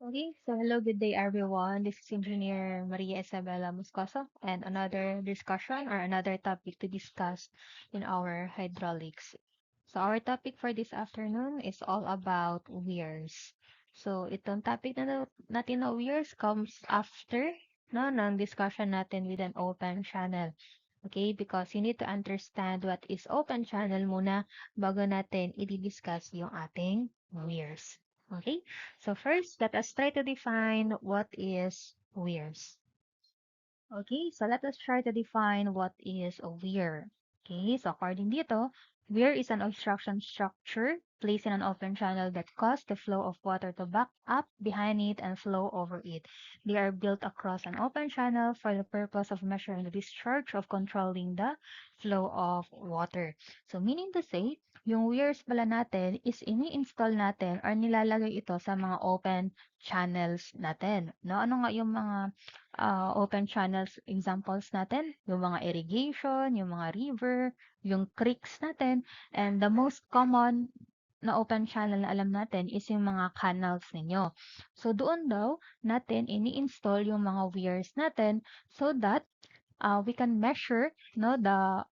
Okay, so hello, good day everyone. This is Engineer Maria Isabella Moscoso and another discussion or another topic to discuss in our hydraulics. So our topic for this afternoon is all about weirs. So itong topic natin na weirs comes after ng discussion natin with an open channel. Okay, because you need to understand what is open channel muna bago natin i-discuss yung ating weirs. Okay, so first, let us try to define what is weirs. Okay, so let us try to define what is a weir. Okay, so according dito, weir is an obstruction structure placed in an open channel that causes the flow of water to back up behind it and flow over it. They are built across an open channel for the purpose of measuring the discharge of controlling the flow of water. So meaning to say, yung weirs pala natin is ini-install natin or nilalagay ito sa mga open channels natin. No? Ano nga yung mga open channels examples natin, yung mga irrigation, yung mga river, yung creeks natin, and the most common na open channel na alam natin is yung mga canals ninyo. So, doon daw natin ini-install yung mga weirs natin so that we can measure the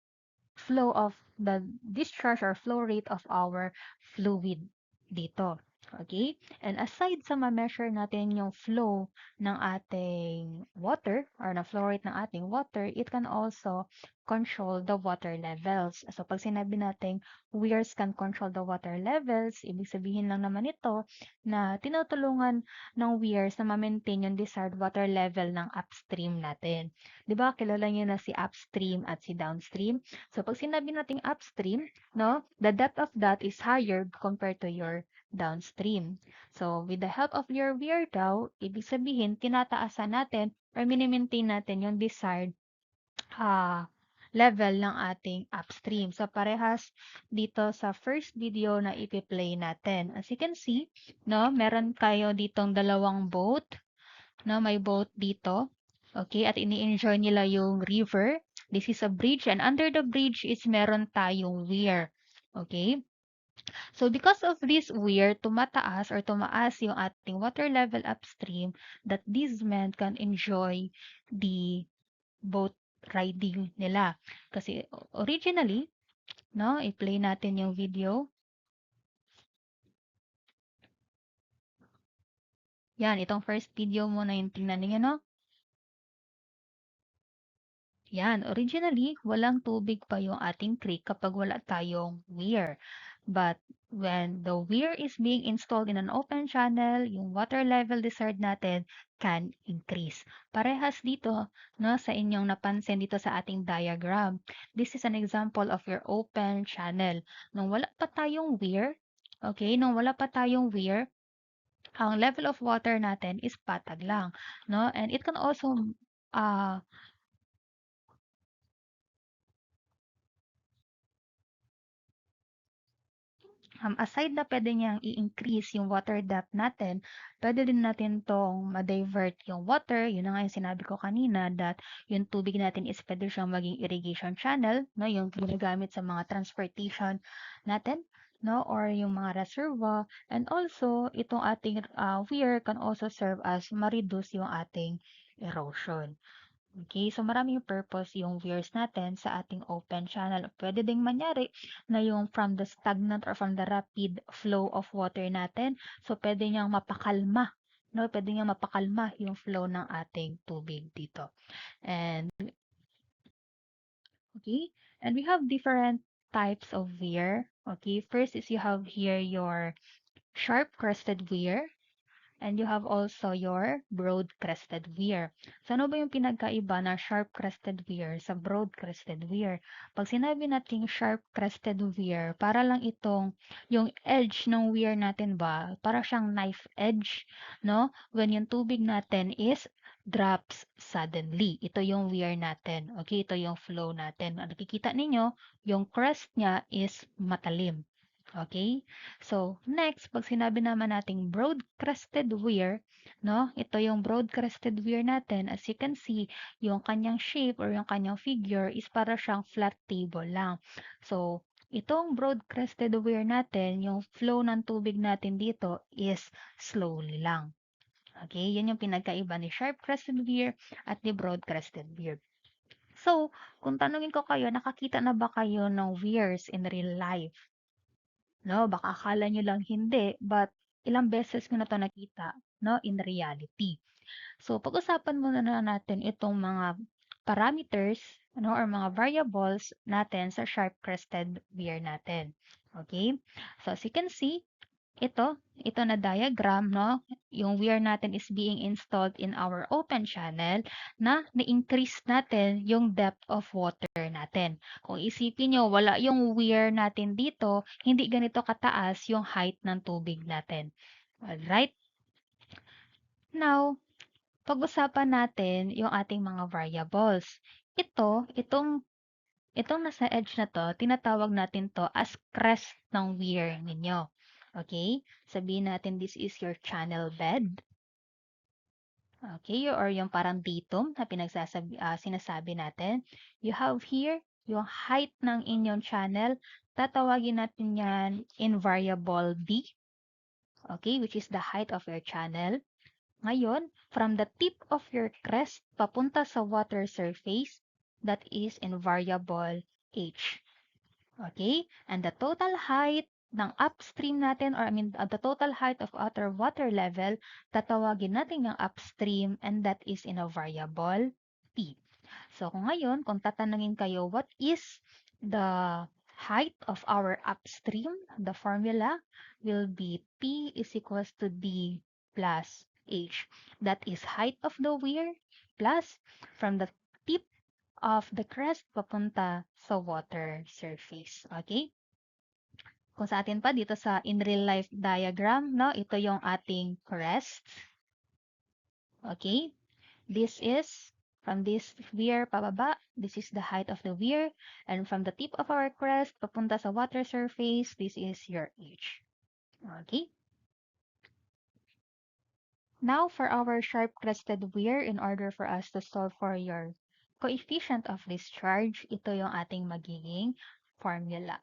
flow of the discharge or flow rate of our fluid dito. Okay? And aside sa ma-measure natin yung flow ng ating water or na flow rate ng ating water, it can also control the water levels. So, pag sinabi natin weirs can control the water levels, ibig sabihin lang naman ito na tinutulungan ng weirs na ma-maintain yung desired water level ng upstream natin. 'Di ba kilala niyo na si upstream at si downstream? So, pag sinabi nating upstream, no, the depth of that is higher compared to your downstream. So, with the help of your weir daw, ibig sabihin, tinataasan natin or minimaintain natin yung desired ah, level ng ating upstream. So, parehas dito sa first video na ipi-play natin. As you can see, no, meron kayo ditong dalawang boat, no, may boat dito. Okay, at ini-enjoy nila yung river. This is a bridge and under the bridge is meron tayong weir. Okay? So because of this weir, tumataas or tumaas yung ating water level upstream that these men can enjoy the boat riding nila. Kasi originally, no, i-play natin yung video. Yan, itong first video mo na yung tingnan niyo, no? Yan, originally, walang tubig pa yung ating creek kapag wala tayong weir. But when the weir is being installed in an open channel, yung water level desired natin can increase. Parehas dito, no, sa inyong napansin dito sa ating diagram. This is an example of your open channel. Nung wala pa tayong weir, okay, nung wala pa tayong weir, ang level of water natin is patag lang, no? And it can also uh, aside na pwede niyang i-increase yung water depth natin, pwede din natin tong ma-divert yung water. Yun na nga yung sinabi ko kanina that yung tubig natin is pwede siyang maging irrigation channel, no? Yung ginagamit sa mga transportation natin, no? Or yung mga reservoir. And also, itong ating weir can also serve as ma-reduce yung ating erosion. Okay, so maraming purpose yung viewers natin sa ating open channel. Pwede ding manyari na yung from the stagnant or from the rapid flow of water natin. So, pwede niyang mapakalma. No? Pwede niyang mapakalma yung flow ng ating tubig dito. And, okay, and we have different types of weir. Okay, first is you have here your sharp-crested weir. And you have also your broad-crested weir. So, ano ba yung pinagkaiba na sharp-crested weir sa broad-crested weir? Pag sinabi nating sharp-crested weir, para lang itong, yung edge ng weir natin ba, para siyang knife edge, no? When yung tubig natin is drops suddenly. Ito yung weir natin. Okay, ito yung flow natin. Nakikita ninyo, yung crest niya is matalim. Okay? So, next, pag sinabi naman nating broad-crested weir, no? Ito yung broad-crested weir natin. As you can see, yung kanyang shape or yung kanyang figure is para siyang flat table lang. So, itong broad-crested weir natin, yung flow ng tubig natin dito is slowly lang. Okay, yun yung pinagkaiba ni sharp-crested weir at ni broad-crested weir. So, kung tanungin ko kayo, nakakita na ba kayo ng weirs in real life? No, baka akala nyo lang hindi, but ilang beses ko na to nakita, no, in reality. So, pag-usapan muna na natin itong mga parameters, ano, or mga variables natin sa sharp-crested weir natin. Okay? So, as you can see, ito na diagram, no? Yung weir natin is being installed in our open channel na na-increase natin yung depth of water natin. Kung isipin nyo, wala yung weir natin dito, hindi ganito kataas yung height ng tubig natin. Alright? Now, pag-usapan natin yung ating mga variables. Itong nasa edge na to, tinatawag natin to as crest ng weir ninyo. Okay? Sabihin natin this is your channel bed. Okay? Or yung parang datum na sinasabi natin. You have here yung height ng inyong channel. Tatawagin natin yan in variable D. Okay? Which is the height of your channel. Ngayon, from the tip of your crest papunta sa water surface, that is in variable H. Okay? And the total height ng upstream natin, or I mean, the total height of outer water level, tatawagin natin yung upstream, and that is in a variable P. So, kung tatanungin kayo, what is the height of our upstream? The formula will be P is equals to D plus H. That is height of the weir plus from the tip of the crest papunta sa water surface. Okay? Kung sa atin pa dito sa in real life diagram, no, ito yung ating crest. Okay? This is from this weir pababa, this is the height of the weir, and from the tip of our crest papunta sa water surface, this is your H. Okay? Now for our sharp-crested weir, in order for us to solve for your coefficient of discharge, ito yung ating magiging formula.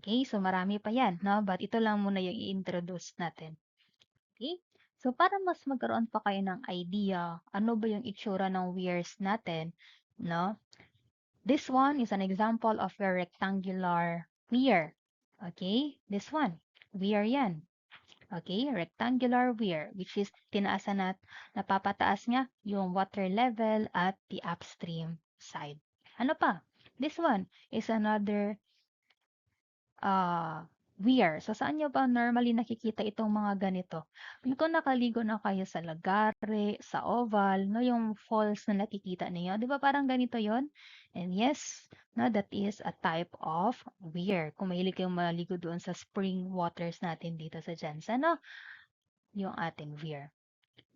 Okay, so marami pa yan, no? But ito lang muna yung i-introduce natin. Okay? So para mas magkaroon pa kayo ng idea, ano ba yung itsura ng weirs natin, no? This one is an example of a rectangular weir. Okay? This one, weir yan. Okay, rectangular weir, which is tinaasan at napapataas niya yung water level at the upstream side. Ano pa? This one is another weir. So, saan nyo ba normally nakikita itong mga ganito? Kung nakaligo na kayo sa lagare, sa oval, no, yung falls na nakikita niyo, di ba parang ganito yon? And yes, no, that is a type of weir. Kung mahilig kayong maligo doon sa spring waters natin dito sa Jensen, no, yung ating weir.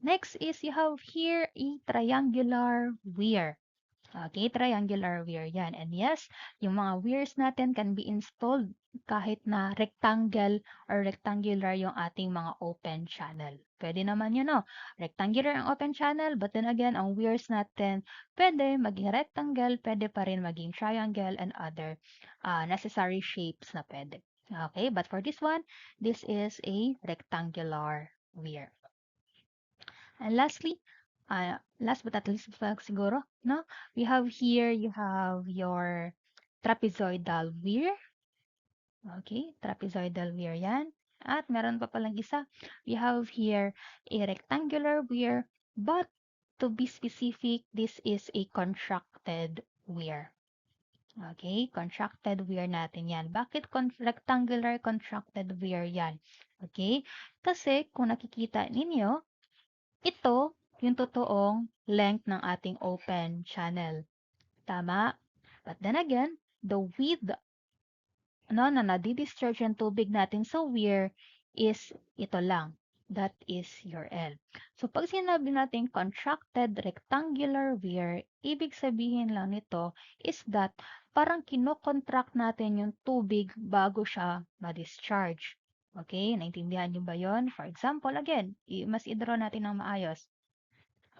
Next is you have here a triangular weir. Okay, triangular weir yan. And yes, yung mga weirs natin can be installed kahit na rectangle or rectangular yung ating mga open channel. Pwede naman yun, no? Rectangular ang open channel, but then again, ang weirs natin, pwede maging rectangle, pwede pa rin maging triangle and other necessary shapes na pwede. Okay, but for this one, this is a rectangular weir. And lastly, last but not least siguro, no? We have here, you have your trapezoidal weir. Okay, trapezoidal weir yan. At meron pa palang isa. We have here a rectangular weir, but to be specific, this is a contracted weir. Okay, contracted weir natin yan. Bakit rectangular contracted weir yan? Okay, kasi kung nakikita ninyo, ito yung totoong length ng ating open channel. Tama? But then again, the width na nadi-discharge yung tubig natin sa weir is ito lang. That is your L. So, pag sinabi natin contracted rectangular weir, ibig sabihin lang nito is that parang kinokontract natin yung tubig bago siya ma-discharge. Okay? Naintindihan niyo ba yon? For example, again, mas i-draw natin ng maayos.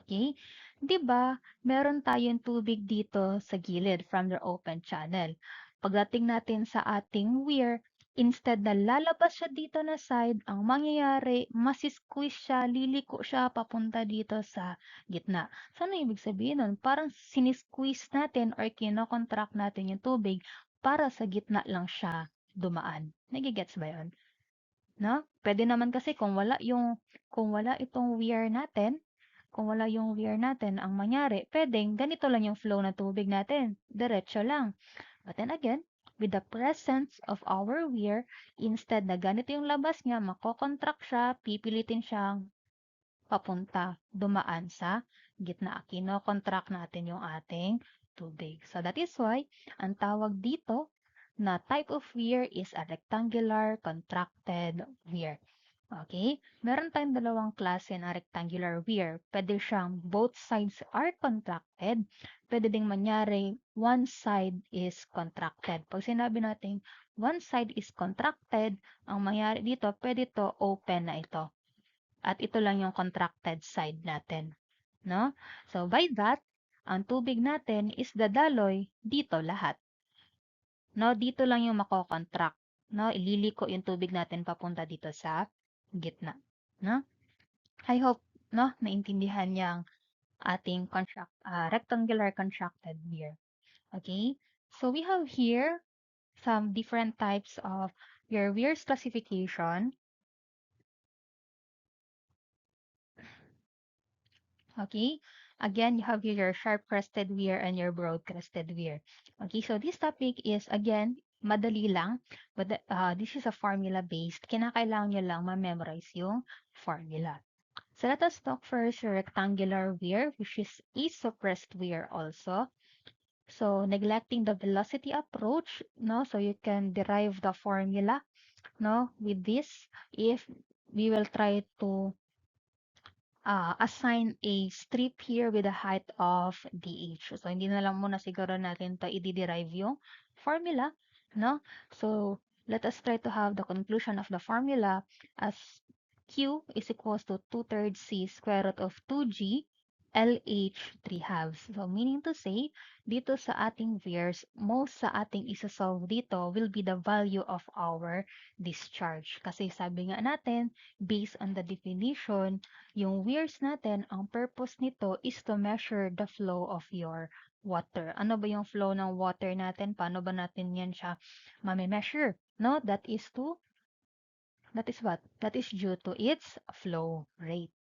Okay? 'Di ba, meron tayong tubig dito sa gilid from the open channel. Pagdating natin sa ating weir, instead na lalabas siya dito na side, ang mangyayari, masisqueeze siya, liliko siya papunta dito sa gitna. So, ano ibig sabihin nun? Parang sinisqueeze natin or kinokontract natin yung tubig para sa gitna lang siya dumaan. Nagigets ba yun? No? Pwede naman kasi kung wala itong weir natin, kung wala yung weir natin, ang mangyari, pwedeng ganito lang yung flow ng tubig natin. Diretso lang. But then again, with the presence of our weir, instead na ganito yung labas niya, makokontract siya, pipilitin siyang papunta, dumaan sa gitna. Kinokontract natin yung ating tubig. So that is why, ang tawag dito na type of weir is a rectangular contracted weir. Okay? Meron tayong dalawang klase na rectangular weir. Pwede siyang both sides are contracted. Pwede ding manyari one side is contracted. Pag sinabi natin one side is contracted, ang mangyari dito, pwede to open na ito. At ito lang yung contracted side natin. No? So by that, ang tubig natin is dadaloy dito lahat. No, dito lang yung mako-contract. No, ililiko yung tubig natin papunta dito sa gitna. No? I hope no naintindihan yang ating rectangular contracted weir. Okay? So we have here some different types of your weir's classification. Okay? Again, you have here your sharp-crested weir and your broad-crested weir. Okay, so this topic is, again, madali lang, but this is a formula-based. Kinakailangan nyo lang ma-memorize yung formula. So let us talk first your rectangular weir, which is a suppressed weir also. So neglecting the velocity approach, no, so you can derive the formula, no, with this if we will try to assign a strip here with a height of dh. So, hindi na lang muna siguro natin to i-derive yung formula, no? So, let us try to have the conclusion of the formula as Q is equals to 2/3 C square root of 2G LH 3 halves. So, meaning to say, dito sa ating weirs, most sa ating isa-solve dito will be the value of our discharge. Kasi sabi nga natin, based on the definition, yung weirs natin, ang purpose nito is to measure the flow of your water. Ano ba yung flow ng water natin? Paano ba natin yan siya mame-measure? No, that is what? That is due to its flow rate.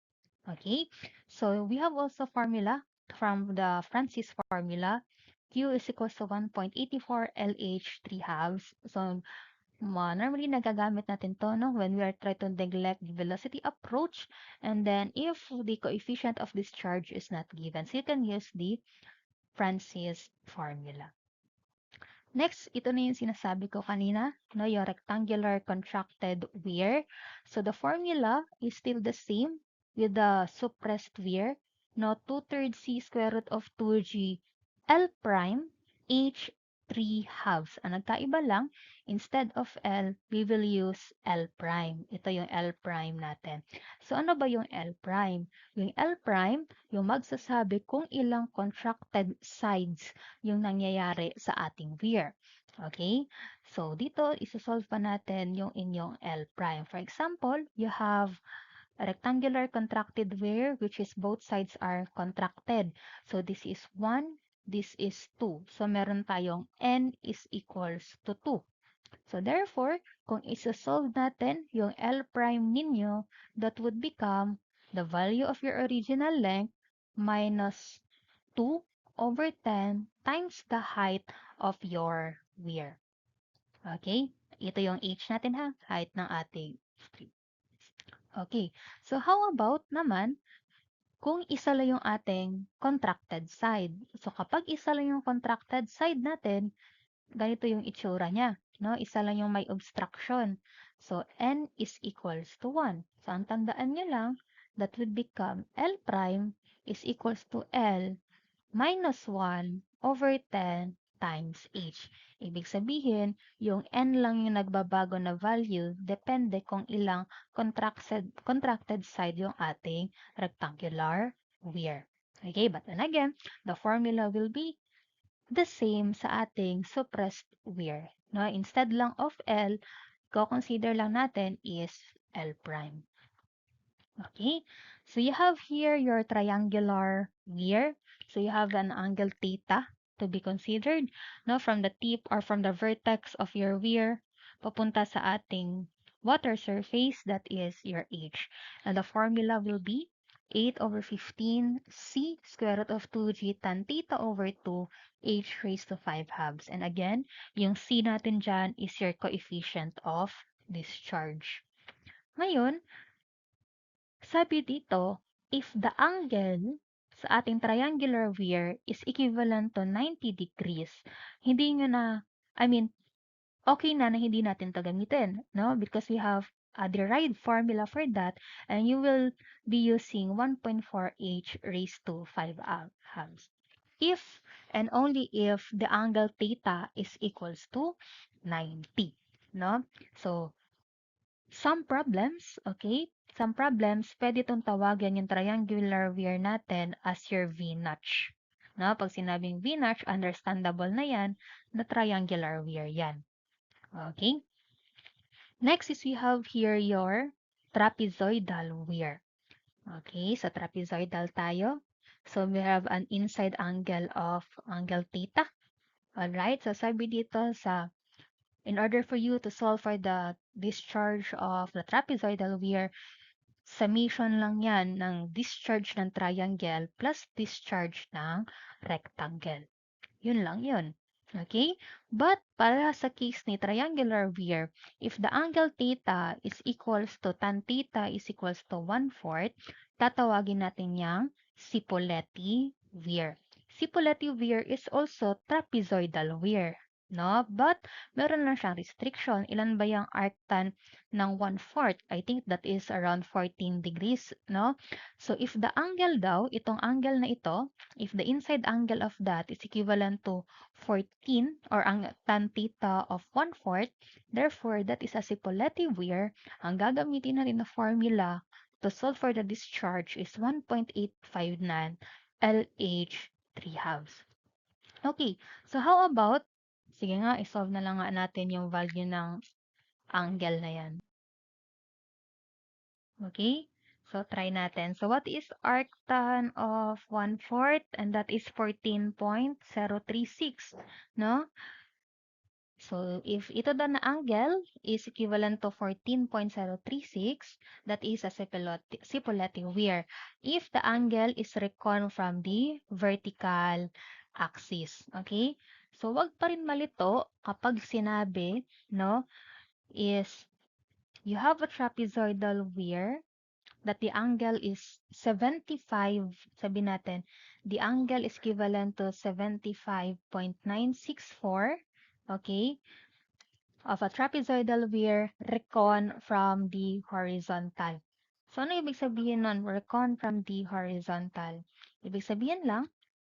Okay, so we have also formula from the Francis formula. Q is equals to 1.84 LH 3 halves. So, normally nagagamit natin to no, when we are trying to neglect the velocity approach, and then if the coefficient of discharge is not given. So, you can use the Francis formula. Next, ito na yung sinasabi ko kanina, no, yung rectangular contracted weir. So, the formula is still the same with the suppressed weir, no, 2/3 C square root of 2G L prime H 3 halves. Ang nagkaiba lang, instead of L, we will use L prime. Ito yung L prime natin. So, ano ba yung L prime? Yung L prime, yung magsasabi kung ilang contracted sides yung nangyayari sa ating weir. Okay? So, dito, isa-solve pa natin yung inyong L prime. For example, you have a rectangular contracted weir which is both sides are contracted. So, this is 1, this is 2. So, meron tayong n is equals to 2. So, therefore, kung isa-solve natin yung L prime ninyo, that would become the value of your original length minus 2 over 10 times the height of your weir. Okay? Ito yung h natin ha, height ng ating strip. Okay. So, how about naman kung isa lang yung ating contracted side? So, kapag isa lang yung contracted side natin, ganito yung itsura niya. No? Isa lang yung may obstruction. So, n is equals to 1. So, ang tandaan nyo lang, that would become L prime is equals to L minus 1 over 10 times h. Ibig sabihin, yung n lang yung nagbabago na value, depende kung ilang contracted side yung ating rectangular weir. Okay, but then again, the formula will be the same sa ating suppressed weir. No? Instead lang of L, consider lang natin is L prime. Okay, so you have here your triangular weir. So you have an angle theta to be considered, no, from the tip or from the vertex of your weir papunta sa ating water surface, that is your H. And the formula will be 8 over 15 C square root of 2G tan theta over 2 H raised to 5 halves. And again, yung C natin dyan is your coefficient of discharge. Ngayon, sabi dito, if the angle sa ating triangular weir is equivalent to 90 degrees, hindi nyo na, I mean, okay na hindi natin to gamitin, no? Because we have a derived formula for that, and you will be using 1.4h raised to 5 halves. If and only if the angle theta is equals to 90, no? So, some problems, okay? Some problems, pwede itong tawagan yung triangular weir natin as your V-notch. No? Pag sinabing V-notch, understandable na yan na triangular weir yan. Okay? Next is we have here your trapezoidal weir. Okay, so trapezoidal tayo. So we have an inside angle of angle theta. Alright, so sabi dito sa in order for you to solve for the discharge of the trapezoidal weir, summation lang yan ng discharge ng triangle plus discharge ng rectangle. Yun lang yun. Okay? But para sa case ni triangular weir, if the angle theta is equals to tan theta is equals to 1/4, tatawagin natin yang Cipolleti weir. Cipolleti weir is also trapezoidal weir. No? But meron lang siyang restriction. Ilan ba yung arctan ng 1/4? I think that is around 14 degrees. No? So if the angle daw, itong angle na ito, if the inside angle of that is equivalent to 14 or ang tan theta of 1/4, therefore that is a Cipolleti weir. Ang gagamitin natin na formula to solve for the discharge is 1.859 LH 3 halves. Okay, so how about, sige nga, isolve na lang nga natin yung value ng angle na yan. Okay? So, try natin. So, what is arctan of 1/4? And that is 14.036, no? So, if ito daw na angle is equivalent to 14.036, that is a Cipolleti weir. If the angle is reckoned from the vertical axis. Okay? So, wag pa rin malito kapag sinabi, no, is you have a trapezoidal weir that the angle is 75, sabi natin, the angle is equivalent to 75.964, okay, of a trapezoidal weir recon from the horizontal. So, ano ibig sabihin nun? Recon from the horizontal. Ibig sabihin lang,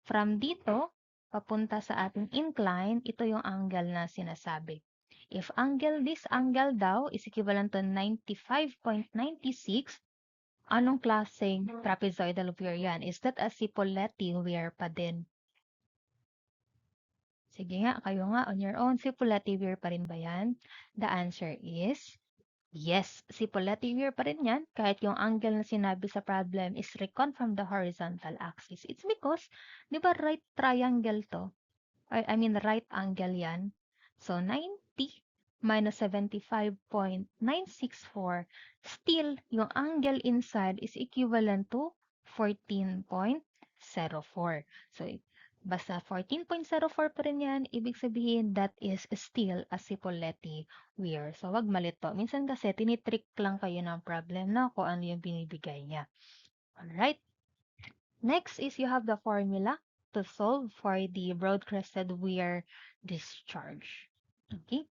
from dito, papunta sa ating incline, ito yung angle na sinasabi. If this angle daw is equivalent to 95.96, anong klaseng trapezoidal weir yan? Is that a Cipolleti weir pa din? Sige nga, kayo nga on your own, Cipolleti weir pa rin ba yan? The answer is yes, Cipolleti weir pa rin yan kahit yung angle na sinabi sa problem is recon from the horizontal axis. It's because, di ba right triangle to? I mean right angle yan. So 90 minus 75.964, still yung angle inside is equivalent to 14.04. So basta 14.04 pa rin yan, ibig sabihin that is still a Cipolleti weir. So wag malito. Minsan kasi tinitrick lang kayo ng problem na kung ano yung binibigay niya. Alright? Next is you have the formula to solve for the broad-crested weir discharge. Okay?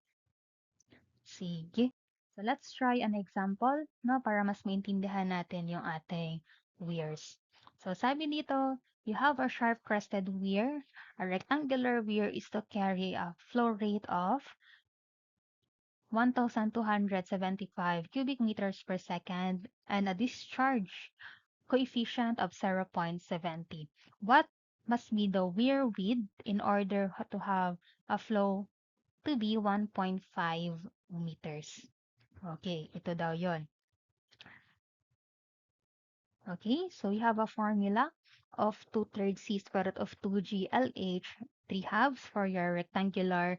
Sige. So, let's try an example, no, para mas maintindihan natin yung ating weirs. So, sabi dito, you have a sharp-crested weir. A rectangular weir is to carry a flow rate of 1,275 cubic meters per second and a discharge coefficient of 0.70. What must be the weir width in order to have a flow to be 1.5 meters? Okay, ito daw yon. Okay, so we have a formula of 2/3 c square root of 2g LH, 3 halves for your rectangular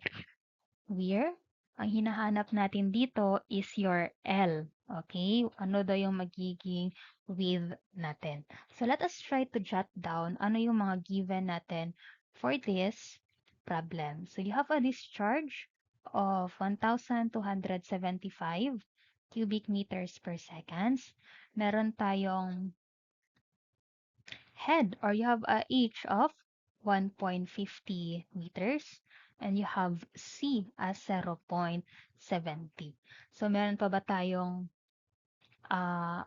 where ang hinahanap natin dito is your L. Okay? Ano daw yung magiging width natin. So let us try to jot down ano yung mga given natin for this problem. So you have a discharge of 1,275 cubic meters per seconds. Meron tayong head or you have a H of 1.50 meters and you have C as 0.70. So meron pa ba tayong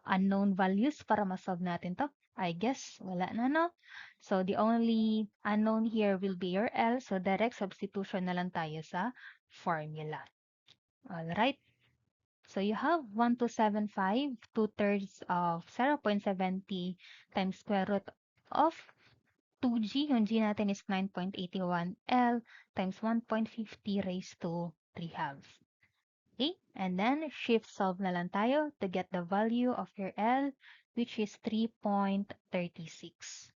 unknown values para masolve natin to? I guess wala na, no? So the only unknown here will be your L. So direct substitution na lang tayo sa formula. Alright. So you have 1,275, 2/3 of 0.70 times square root of 2g, yung g natin is 9.81 L times 1.50 raised to 3 halves. Okay? And then, shift solve na lang tayo to get the value of your L, which is 3.36.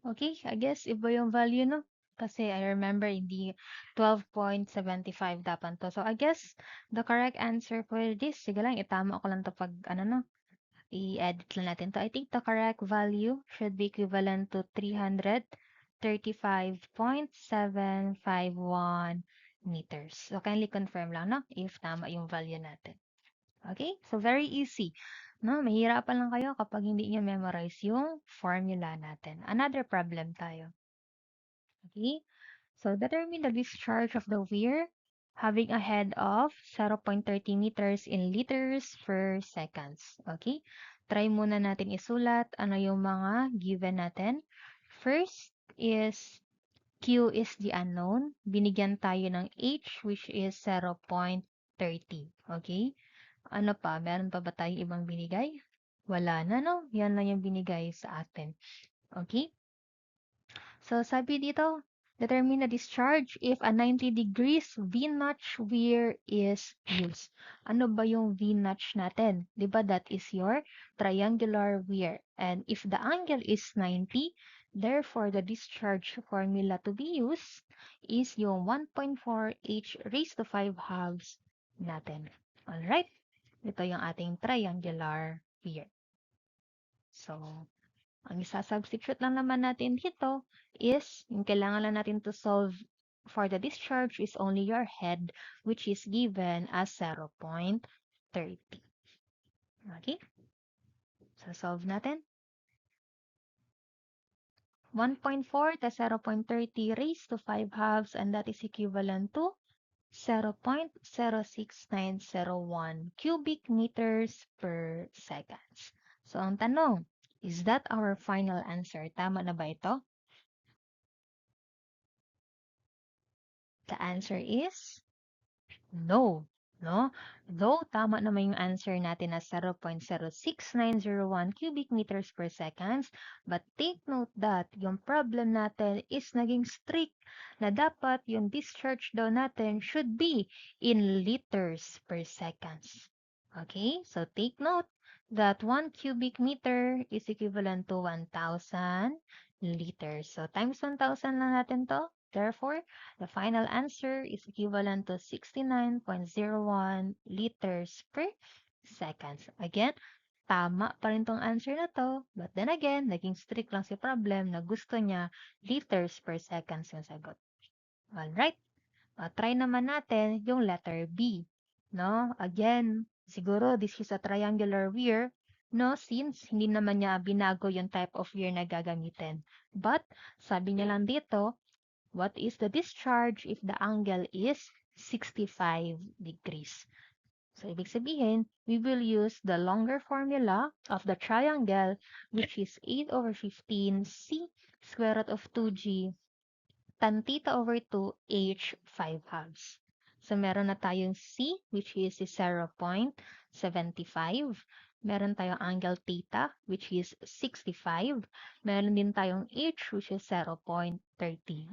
Okay, I guess iba yung value, no? Kasi I remember hindi 12.75 dapat to. So I guess the correct answer for this, sige lang, itama ko lang to pag ano no, i-edit lang natin to. I think the correct value should be equivalent to 335.751 meters. So kindly confirm lang no if tama yung value natin. Okay? So very easy. No, mahirapan lang kayo kapag hindi niyo memorize yung formula natin. Another problem tayo. Okay? So determine the discharge of the weir having a head of 0.30 meters in liters per seconds. Okay? Try muna natin isulat ano yung mga given natin. First is Q is the unknown. Binigyan tayo ng H which is 0.30. Okay? Ano pa? Meron pa ba tayong ibang binigay? Wala na, no? Yan lang yung binigay sa atin. Okay? So, sabi dito, determine the discharge if a 90 degrees V-notch weir is used. Ano ba yung V-notch natin? Diba that is your triangular weir. And if the angle is 90, therefore the discharge formula to be used is yung 1.4 H raised to 5 halves natin. Alright? Ito yung ating triangular weir. So, ang isa-substitute lang naman natin dito is, yung kailangan lang natin to solve for the discharge is only your head, which is given as 0.30. Okay? So, solve natin. 1.4 to 0.30 raised to 5 halves, and that is equivalent to 0.06901 cubic meters per seconds. So, ang tanong, is that our final answer? Tama na ba ito? The answer is no. No? Though tama naman yung answer natin na 0.06901 cubic meters per seconds, but take note that yung problem natin is naging strict na dapat yung discharge daw natin should be in liters per seconds. Okay? So take note that 1 cubic meter is equivalent to 1,000 liters. So times 1,000 lang natin to. Therefore, the final answer is equivalent to 69.01 liters per seconds. Again, tama pa rin tong answer na to. But then again, naging strict lang si problem na gusto niya liters per seconds yung sagot. Alright? Try naman natin yung letter B. No? Again, siguro this is a triangular weir. No, since hindi naman niya binago yung type of weir na gagamitin. But, sabi niya lang dito, what is the discharge if the angle is 65 degrees? So, ibig sabihin, we will use the longer formula of the triangle, which is 8 over 15 c square root of 2g tan theta over 2 h 5 halves. So, meron na tayong c, which is 0.75. Meron tayong angle theta, which is 65. Meron din tayong h, which is 0.30.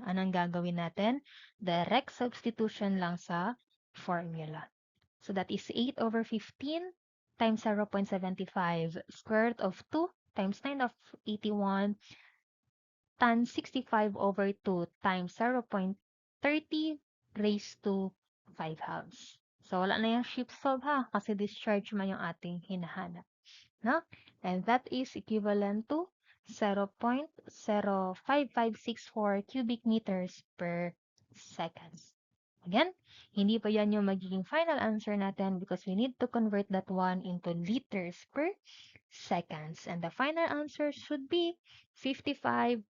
Anong gagawin natin? Direct substitution lang sa formula. So that is 8 over 15 times 0.75. Square root of 2 times 9 of 81 tan 65 over 2 times 0.30 raised to 5 halves. So, wala na yung shift solve ha, kasi discharge man yung ating hinahanap. No? And that is equivalent to 0.05564 cubic meters per seconds. Again, hindi pa yan yung magiging final answer natin because we need to convert that one into liters per seconds. And the final answer should be 55.64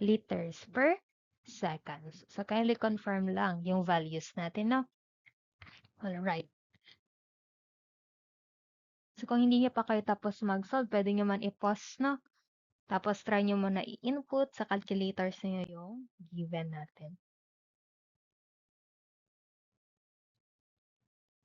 liters per seconds. So, kindly confirm lang yung values natin, no? Alright. So, kung hindi niyo pa kayo tapos mag-solve, pwede nyo man i-pause, no? Tapos, try nyo muna i-input sa calculators niyo yung given natin.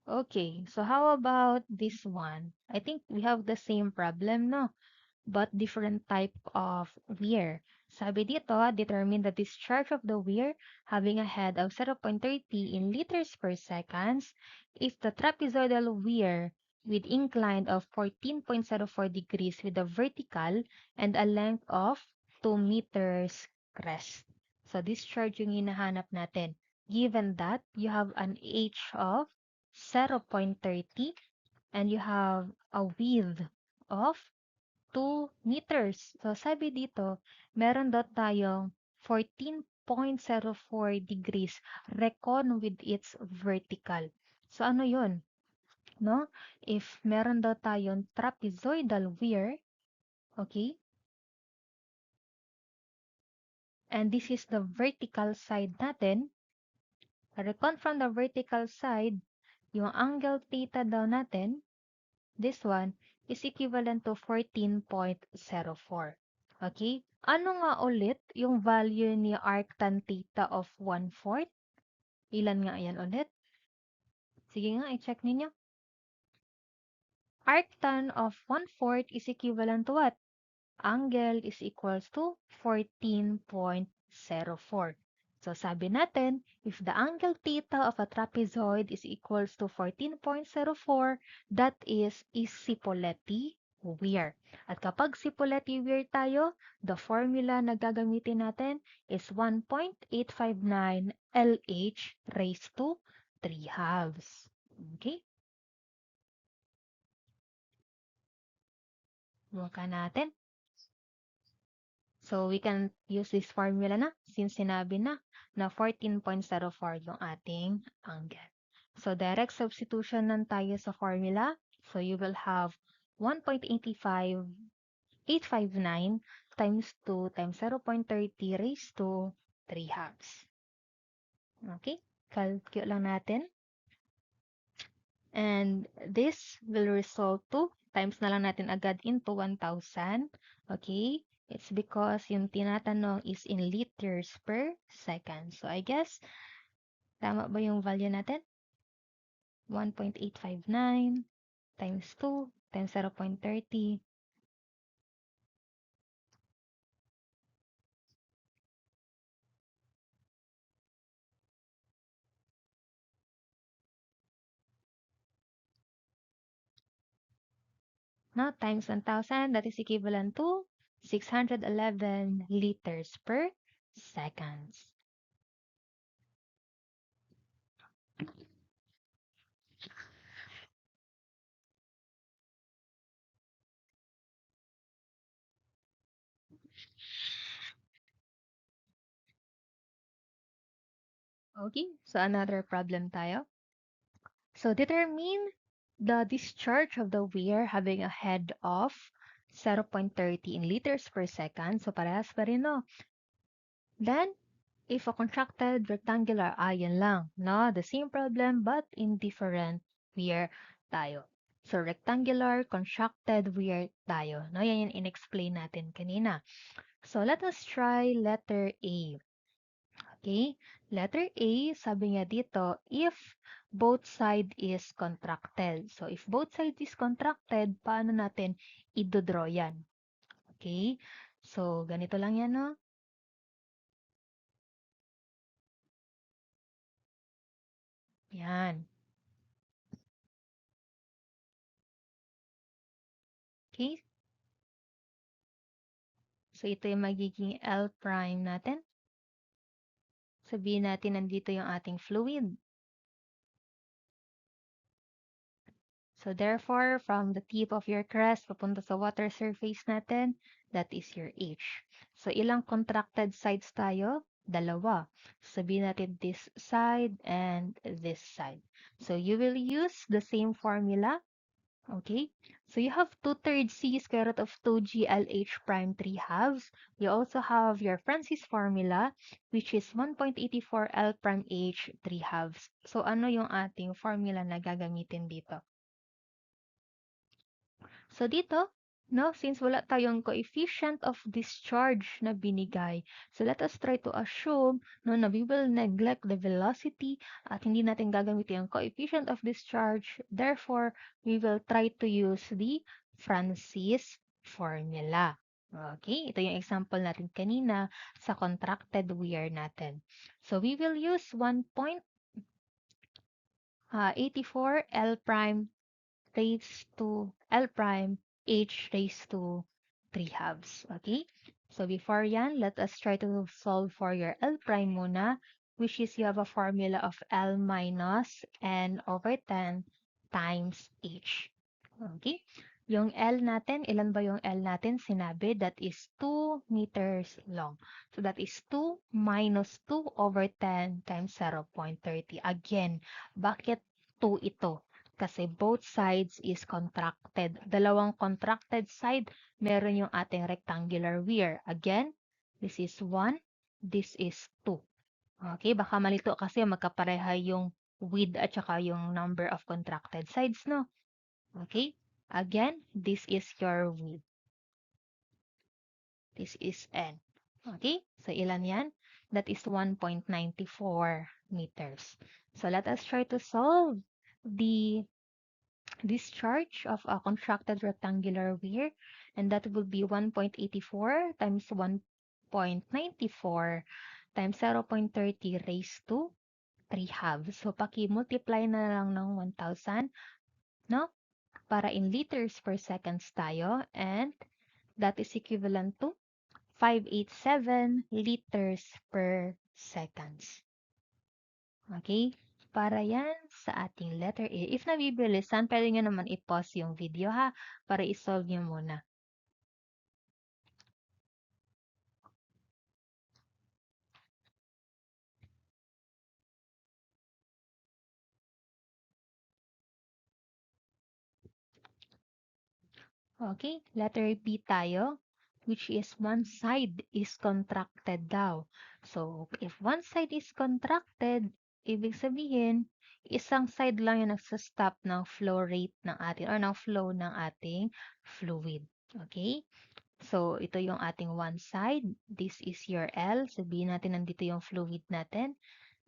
Okay, so how about this one? I think we have the same problem, no? But different type of weir. Sabi dito, determine the discharge of the weir having a head of 0.30 in liters per seconds if the trapezoidal weir with incline of 14.04 degrees with a vertical and a length of 2 meters crest. So discharge yung hinahanap natin. Given that you have an H of 0.30 and you have a width of 2 meters. So, sabi dito, meron daw tayong 14.04 degrees recon with its vertical. So, ano yun? No? If meron daw tayong trapezoidal weir, okay? And this is the vertical side natin. Recon from the vertical side, yung angle theta daw natin, this one, is equivalent to 14.04. Okay? Ano nga ulit yung value ni arctan theta of 1/4? Ilan nga yan ulit? Sige nga, i-check ninyo. Arctan of 1/4 is equivalent to what? Angle is equals to 14.04. So, sabi natin, if the angle theta of a trapezoid is equals to 14.04, that is Sipoletti weir. At kapag Sipoletti weir tayo, the formula na gagamitin natin is 1.859 LH raised to 3 halves. Okay? Buka natin. So, we can use this formula na since sinabi na 14.04 yung ating angle. So, direct substitution lang tayo sa formula. So, you will have 1.85859 times 2 times 0.30 raised to 3 halves. Okay? Calculate lang natin. And this will result to, times na lang natin agad into 1,000. Okay? It's because yung tinatanong is in liters per second. So, I guess, tama ba yung value natin? 1.859 times 2 times 0.30. No, times 1,000, that is equivalent to 611 liters per seconds. Okay, so another problem tayo. So determine the discharge of the weir having a head of 0.30 in liters per second. So parehas pa rin, no? Then, if a contracted rectangular, yan lang, no? The same problem but in different weir tayo. So rectangular, contracted weir tayo. No? Yan yung in-explain natin kanina. So let us try letter A. Okay? Letter A, sabi niya dito, if both side is contracted. So, if both side is contracted, paano natin i-draw yan? Okay? So, ganito lang yan, no? Yan. Okay? So, ito yung magiging L prime natin. Sabihin natin nandito yung ating fluid. So, therefore, from the tip of your crest papunta sa water surface natin, that is your H. So, ilang contracted sides tayo? Dalawa. Sabihin natin this side and this side. So, you will use the same formula. Okay? So, you have 2/3 C square root of 2G LH prime 3 halves. You also have your Francis formula, which is 1.84 L prime H 3 halves. So, ano yung ating formula na gagamitin dito? So dito, no, since wala tayong coefficient of discharge na binigay, so let us try to assume no, na we will neglect the velocity at hindi natin gagamitin yung coefficient of discharge. Therefore, we will try to use the Francis formula. Okay, ito yung example natin kanina sa contracted weir natin. So we will use 1.84 L prime raised to L prime H raised to 3 halves. Okay? So before yan, let us try to solve for your L prime muna, which is you have a formula of L minus N over 10 times H. Okay? Yung L natin, ilan ba yung L natin? Sinabi, that is 2 meters long. So that is 2 minus 2 over 10 times 0.30. Again, bakit 2 ito? Kasi both sides is contracted. Dalawang contracted side, meron yung ating rectangular weir. Again, this is 1, this is 2. Okay, baka malito kasi magkapareha yung width at saka yung number of contracted sides, no? Okay, again, this is your width. This is N. Okay, so ilan yan? That is 1.94 meters. So let us try to solve the discharge of a contracted rectangular weir, and that will be 1.84 times 1.94 times 0.30 raised to 3 halves. So, paki-multiply na lang ng 1,000, no? Para in liters per seconds tayo, and that is equivalent to 587 liters per seconds. Okay? Para yan sa ating letter A. If nabibilisan, pwede nyo naman i-pause yung video ha, para i-solve nyo muna. Okay, letter B tayo, which is one side is contracted daw. So, if one side is contracted, ibig sabihin, isang side lang yung nagsa-stop ng flow rate ng ating, or ng flow ng ating fluid. Okay? So, ito yung ating one side. This is your L. Sabihin natin nandito yung fluid natin.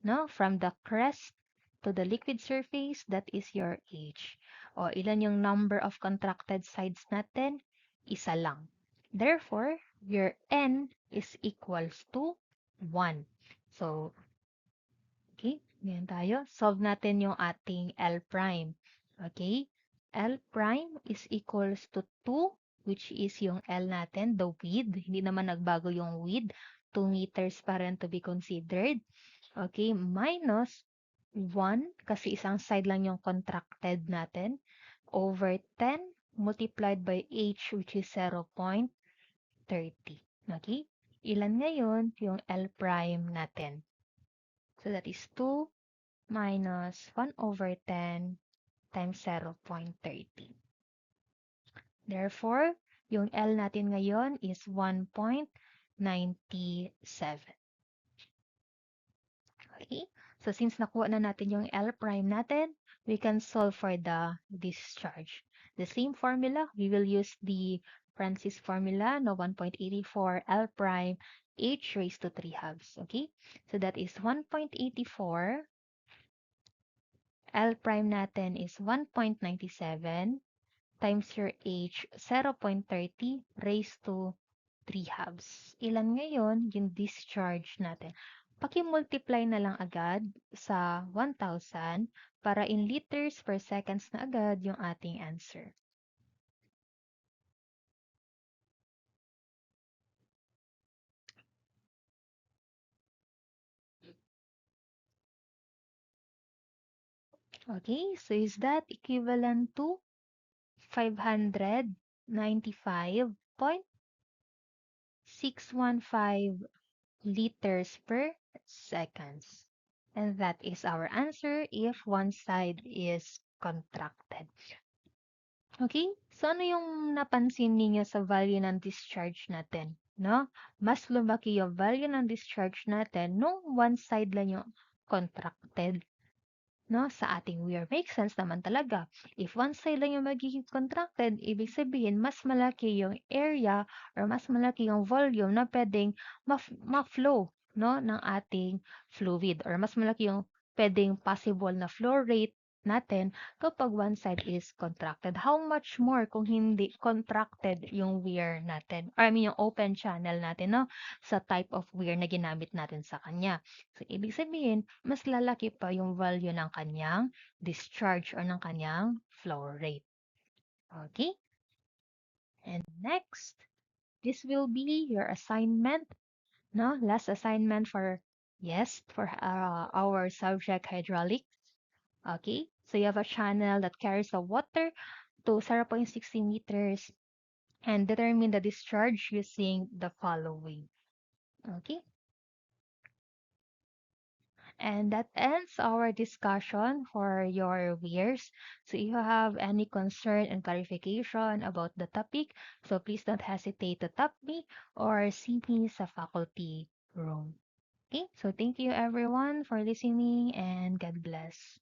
No? From the crest to the liquid surface, that is your H. O, ilan yung number of contracted sides natin? Isa lang. Therefore, your N is equals to 1. So, okay, ganyan tayo. Solve natin yung ating L prime. Okay? L prime is equals to 2, which is yung L natin, the width. Hindi naman nagbago yung width. 2 meters pa rin to be considered. Okay? Minus 1, kasi isang side lang yung contracted natin, over 10 multiplied by H, which is 0.30. Okay? Ilan ngayon yung L prime natin? So that is 2 minus 1 over 10 times 0.30. Therefore, yung L natin ngayon is 1.97. Okay? So, since nakuha na natin yung L prime natin, we can solve for the discharge. The same formula, we will use the Francis formula, no, 1.84 L prime H raised to 3 halves. Okay? So, that is 1.84. L prime natin is 1.97 times your H, 0.30 raised to 3 halves. Ilan ngayon yung discharge natin? Paki-multiply na lang agad sa 1,000 para in liters per seconds na agad yung ating answer. Okay, so is that equivalent to 595.615 liters per seconds? And that is our answer if one side is contracted. Okay? So ano yung napansin ninyo sa value ng discharge natin? No? Mas lumaki yung value ng discharge natin nung one side lang yung contracted. No, sa ating weir. Makes sense naman talaga. If one side lang yung magiging contracted, ibig sabihin, mas malaki yung area or mas malaki yung volume na pwedeng ma-flow, no, ng ating fluid or mas malaki yung pwedeng possible na flow rate natin kapag one side is contracted. How much more kung hindi contracted yung weir natin? Or I mean, yung open channel natin, no, sa type of weir na ginamit natin sa kanya. So, ibig sabihin, mas lalaki pa yung value ng kanyang discharge or ng kanyang flow rate. Okay? And next, this will be your assignment. No? Last assignment for, yes, for our subject hydraulics. Okay? So, you have a channel that carries the water to 0.60 meters and determine the discharge using the following. Okay? And that ends our discussion for your weirs. So if you have any concern and clarification about the topic, so please don't hesitate to tap me or see me sa faculty room. Okay, so thank you everyone for listening and God bless.